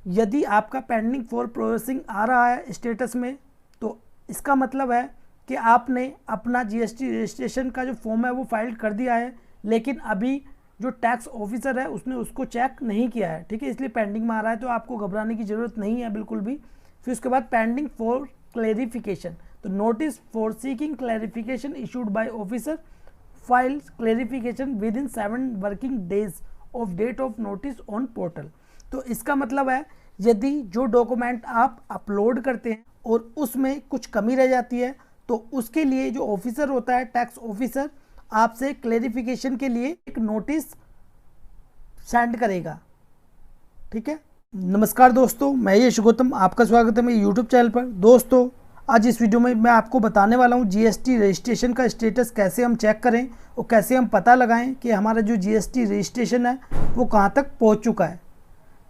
यदि आपका pending for processing आ रहा है स्टेटस में, तो इसका मतलब है कि आपने अपना जीएसटी रजिस्ट्रेशन का जो फॉर्म है वो फाइल कर दिया है, लेकिन अभी जो टैक्स ऑफिसर है उसने उसको चेक नहीं किया है, ठीक है, इसलिए पेंडिंग में आ रहा है। तो आपको घबराने की ज़रूरत नहीं है बिल्कुल भी। फिर उसके बाद पेंडिंग फॉर क्लेरिफिकेशन, तो notice for seeking clarification issued by officer file clarification within 7 working days of date of notice on portal. तो इसका मतलब है यदि जो डॉक्यूमेंट आप अपलोड करते हैं और उसमें कुछ कमी रह जाती है, तो उसके लिए जो ऑफिसर होता है टैक्स ऑफिसर आपसे क्लेरिफिकेशन के लिए एक नोटिस सेंड करेगा, ठीक है। नमस्कार दोस्तों, मैं यश गौतम, आपका स्वागत है मेरे यूट्यूब चैनल पर। दोस्तों, आज इस वीडियो में मैं आपको बताने वाला हूं जीएसटी रजिस्ट्रेशन का स्टेटस कैसे हम चेक करें और कैसे हम पता लगाएं कि हमारा जो जीएसटी रजिस्ट्रेशन है वो कहां तक पहुंच चुका है,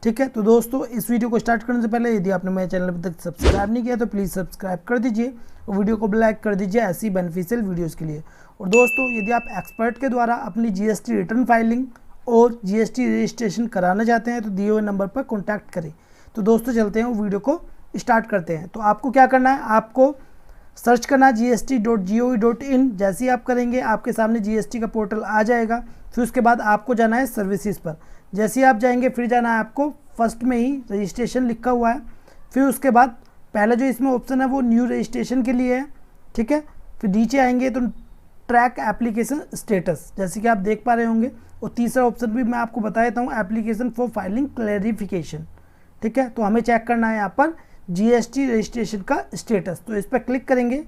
ठीक है। तो दोस्तों, इस वीडियो को स्टार्ट करने से पहले यदि आपने मेरे चैनल अभी तक सब्सक्राइब नहीं किया तो प्लीज़ सब्सक्राइब कर दीजिए और वीडियो को लाइक कर दीजिए ऐसी बेनिफिशियल वीडियोस के लिए। और दोस्तों, यदि आप एक्सपर्ट के द्वारा अपनी जीएसटी रिटर्न फाइलिंग और जीएसटी रजिस्ट्रेशन कराना चाहते हैं तो दिए हुए नंबर पर कॉन्टैक्ट करें। तो दोस्तों, चलते हैं वीडियो को स्टार्ट करते हैं। तो आपको क्या करना है, आपको सर्च करना gst.gov.in। जैसे ही आप करेंगे आपके सामने जीएसटी का पोर्टल आ जाएगा। फिर उसके बाद आपको जाना है सर्विसेज पर। जैसे ही आप जाएंगे फिर जाना है आपको फर्स्ट में ही रजिस्ट्रेशन लिखा हुआ है। फिर उसके बाद पहला जो इसमें ऑप्शन है वो न्यू रजिस्ट्रेशन के लिए है, ठीक है। फिर नीचे आएंगे तो ट्रैक एप्लीकेशन स्टेटस, जैसे कि आप देख पा रहे होंगे। और तीसरा ऑप्शन भी मैं आपको बता देता हूँ, एप्लीकेशन फॉर फाइलिंग क्लैरिफिकेशन, ठीक है। तो हमें चेक करना है यहाँ पर जीएसटी रजिस्ट्रेशन का स्टेटस। तो इस पर क्लिक करेंगे।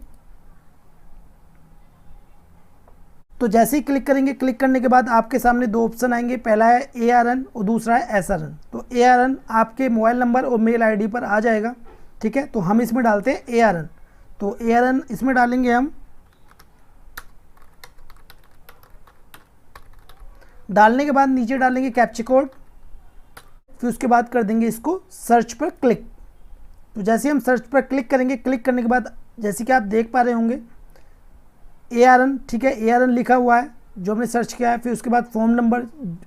तो जैसे ही क्लिक करेंगे, क्लिक करने के बाद आपके सामने दो ऑप्शन आएंगे, पहला है ARN और दूसरा है SRN। तो ARN आपके मोबाइल नंबर और मेल आईडी पर आ जाएगा, ठीक है। तो हम इसमें डालते हैं ARN। तो ARN इसमें डालेंगे हम। डालने के बाद नीचे डालेंगे कैप्चा कोड। फिर उसके बाद कर देंगे इसको सर्च पर क्लिक। तो जैसे हम सर्च पर क्लिक करेंगे, क्लिक करने के बाद जैसे कि आप देख पा रहे होंगे ARN, ठीक है, ARN लिखा हुआ है जो हमने सर्च किया है। फिर उसके बाद फॉर्म नंबर,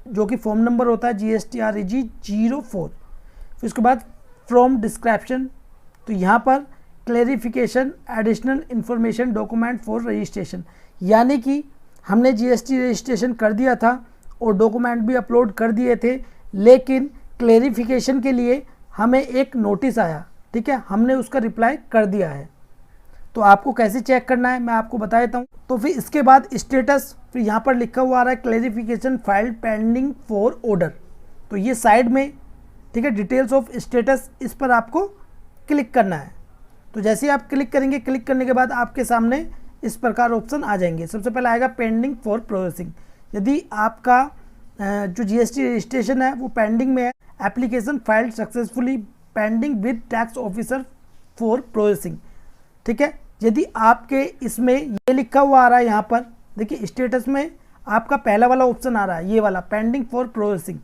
जो कि फॉर्म नंबर होता है GSTREG 04। फिर उसके बाद फ्रॉम डिस्क्रिप्शन, तो यहाँ पर clarification additional information document for registration, यानी कि हमने जीएसटी रजिस्ट्रेशन कर दिया था और डॉक्यूमेंट भी अपलोड कर दिए थे, लेकिन क्लेरिफिकेशन के लिए हमें एक नोटिस आया, ठीक है, हमने उसका रिप्लाई कर दिया है। तो आपको कैसे चेक करना है मैं आपको बता देता हूँ। तो फिर इसके बाद स्टेटस, फिर यहाँ पर लिखा हुआ आ रहा है clarification file pending for order. तो ये साइड में, ठीक है, डिटेल्स ऑफ स्टेटस, इस पर आपको क्लिक करना है। तो जैसे ही आप क्लिक करेंगे, क्लिक करने के बाद आपके सामने इस प्रकार ऑप्शन आ जाएंगे। सबसे पहले आएगा पेंडिंग फॉर प्रोसेसिंग। यदि आपका जो जीएसटी रजिस्ट्रेशन है वो पेंडिंग में है, application filed successfully pending with tax officer for processing, ठीक है। यदि आपके इसमें ये लिखा हुआ आ रहा है, यहाँ पर देखिए स्टेटस में आपका पहला वाला ऑप्शन आ रहा है, ये वाला पेंडिंग फॉर प्रोसेसिंग,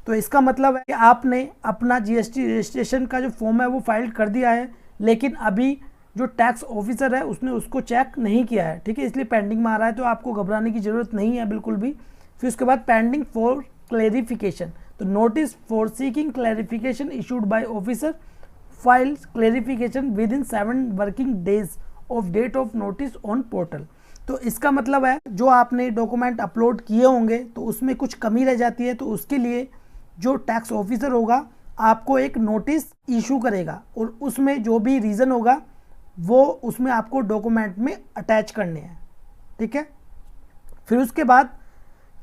तो इसका मतलब है कि आपने अपना जीएसटी रजिस्ट्रेशन का जो फॉर्म है वो फाइल कर दिया है, लेकिन अभी जो टैक्स ऑफिसर है उसने उसको चेक नहीं किया है, ठीक है, इसलिए पेंडिंग में आ रहा है। तो आपको घबराने की ज़रूरत नहीं है बिल्कुल भी। फिर उसके बाद पेंडिंग फॉर क्लेरिफिकेशन, तो notice for seeking clarification issued by officer file clarification within 7 working days of date of notice on portal. तो इसका मतलब है जो आपने डॉक्यूमेंट अपलोड किए होंगे तो उसमें कुछ कमी रह जाती है, तो उसके लिए जो टैक्स ऑफिसर होगा आपको एक नोटिस इशू करेगा और उसमें जो भी रीज़न होगा वो उसमें आपको डॉक्यूमेंट में अटैच करने हैं, ठीक है। फिर उसके बाद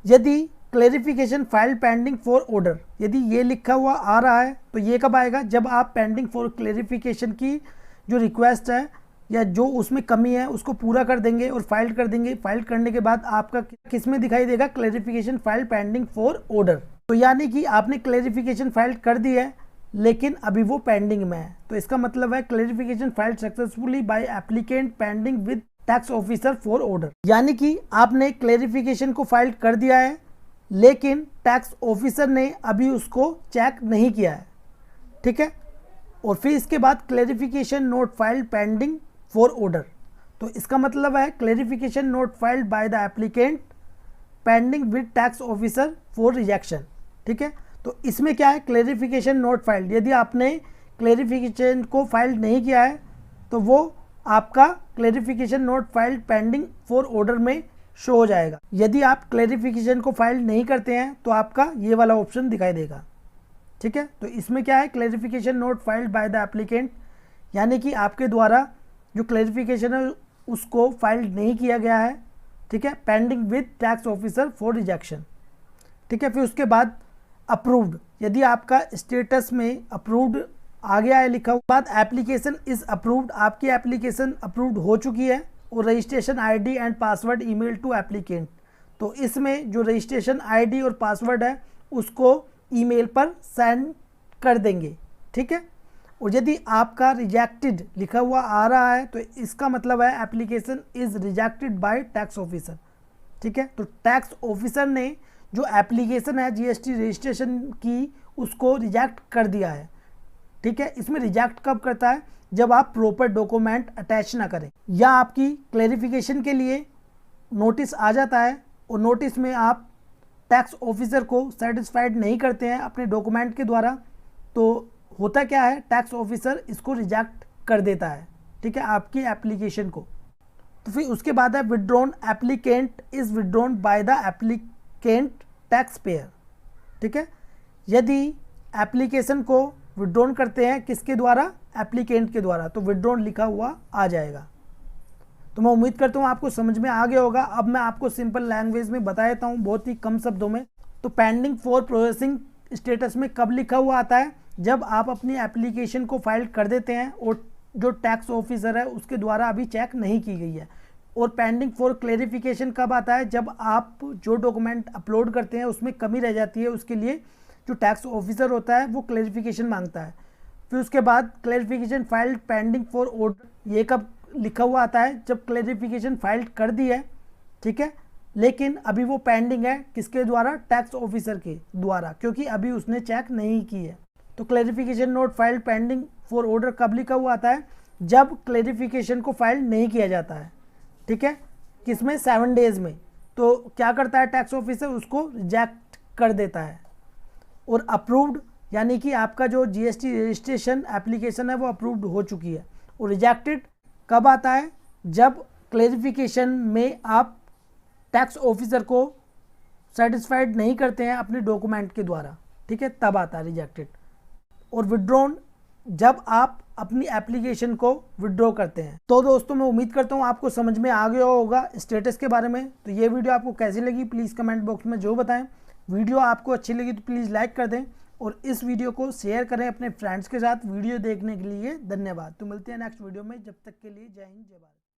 यदि clarification file pending for order, यदि ये लिखा हुआ आ रहा है तो ये कब आएगा, जब आप पेंडिंग फॉर क्लेरिफिकेशन की जो रिक्वेस्ट है या जो उसमें कमी है उसको पूरा कर देंगे और फाइल कर देंगे। फाइल करने के बाद आपका किस में दिखाई देगा, clarification file pending for order. तो यानी कि आपने क्लेरिफिकेशन फाइल कर दी है लेकिन अभी वो पेंडिंग में है, तो इसका मतलब है clarification file successfully by applicant pending with tax officer for order, यानी कि आपने क्लेरिफिकेशन को फाइल कर दिया है लेकिन टैक्स ऑफिसर ने अभी उसको चेक नहीं किया है, ठीक है। और फिर इसके बाद clarification note filed pending for order, तो इसका मतलब है clarification note filed by the applicant pending with tax officer for rejection, ठीक है। तो इसमें क्या है, क्लेरिफिकेशन नोट फाइल्ड, यदि आपने क्लेरिफिकेशन को फाइल नहीं किया है तो वो आपका clarification note filed pending for order में शो हो जाएगा। यदि आप क्लेरिफिकेशन को फाइल नहीं करते हैं तो आपका ये वाला ऑप्शन दिखाई देगा। ठीक है, तो इसमें क्या है, clarification note filed by the applicant, यानी कि आपके द्वारा जो क्लेरिफिकेशन है उसको फाइल नहीं किया गया है। ठीक है, pending with tax officer for rejection. ठीक है, फिर उसके बाद अप्रूव्ड, यदि आपका स्टेटस में अप्रूव्ड आ गया है लिखा हुआ, बाद एप्लीकेशन इज अप्रूव्ड, आपकी एप्लीकेशन अप्रूव्ड हो चुकी है, और registration ID and password email to applicant. तो इसमें जो रजिस्ट्रेशन आईडी और पासवर्ड है उसको ईमेल पर सेंड कर देंगे। ठीक है, और यदि आपका रिजेक्टेड लिखा हुआ आ रहा है तो इसका मतलब है application is rejected by tax officer. ठीक है, तो टैक्स ऑफिसर ने जो एप्लीकेशन है जीएसटी रजिस्ट्रेशन की उसको रिजेक्ट कर दिया है। ठीक है, इसमें रिजेक्ट कब करता है, जब आप प्रॉपर डॉक्यूमेंट अटैच ना करें या आपकी क्लेरिफिकेशन के लिए नोटिस आ जाता है और नोटिस में आप टैक्स ऑफिसर को सेटिस्फाइड नहीं करते हैं अपने डॉक्यूमेंट के द्वारा, तो होता क्या है, टैक्स ऑफिसर इसको रिजेक्ट कर देता है। ठीक है, आपकी एप्लीकेशन को। तो फिर उसके बाद है withdrawn, applicant is withdrawn by the applicant tax payer. ठीक है, यदि एप्लीकेशन को विड्रॉन करते हैं किसके द्वारा, एप्लीकेंट के द्वारा, तो विड्रॉन लिखा हुआ आ जाएगा। तो मैं उम्मीद करता हूँ आपको समझ में आ गया होगा। अब मैं आपको सिंपल लैंग्वेज में बता देता हूँ, बहुत ही कम शब्दों में। तो पेंडिंग फॉर प्रोसेसिंग स्टेटस में कब लिखा हुआ आता है, जब आप अपनी एप्लीकेशन को फाइल कर देते हैं और जो टैक्स ऑफिसर है उसके द्वारा अभी चेक नहीं की गई है। और पेंडिंग फॉर क्लेरिफिकेशन कब आता है, जब आप जो डॉक्यूमेंट अपलोड करते हैं उसमें कमी रह जाती है, उसके लिए जो टैक्स ऑफिसर होता है वो क्लेरिफिकेशन मांगता है। फिर उसके बाद clarification filed pending for order, ये कब लिखा हुआ आता है, जब क्लेरिफिकेशन फाइल कर दी है। ठीक है, लेकिन अभी वो पेंडिंग है किसके द्वारा, टैक्स ऑफिसर के द्वारा, क्योंकि अभी उसने चेक नहीं की है। तो clarification note file pending for order कब लिखा हुआ आता है, जब क्लेरिफिकेशन को फाइल नहीं किया जाता है। ठीक है, किसमें, 7 डेज में। तो क्या करता है टैक्स ऑफिसर, उसको रिजेक्ट कर देता है। और अप्रूव्ड यानी कि आपका जो जीएसटी रजिस्ट्रेशन एप्लीकेशन है वो अप्रूव्ड हो चुकी है। और रिजेक्टेड कब आता है, जब क्लेरिफिकेशन में आप टैक्स ऑफिसर को सेटिस्फाइड नहीं करते हैं अपने डॉक्यूमेंट के द्वारा। ठीक है, तब आता है रिजेक्टेड। और विड्रॉन, जब आप अपनी एप्लीकेशन को विड्रॉ करते हैं। तो दोस्तों मैं उम्मीद करता हूँ आपको समझ में आ गया होगा स्टेटस के बारे में। तो ये वीडियो आपको कैसी लगी प्लीज़ कमेंट बॉक्स में जो बताएं। वीडियो आपको अच्छी लगी तो प्लीज़ लाइक कर दें और इस वीडियो को शेयर करें अपने फ्रेंड्स के साथ। वीडियो देखने के लिए धन्यवाद। तो मिलते हैं नेक्स्ट वीडियो में, जब तक के लिए जय हिंद जय भारत।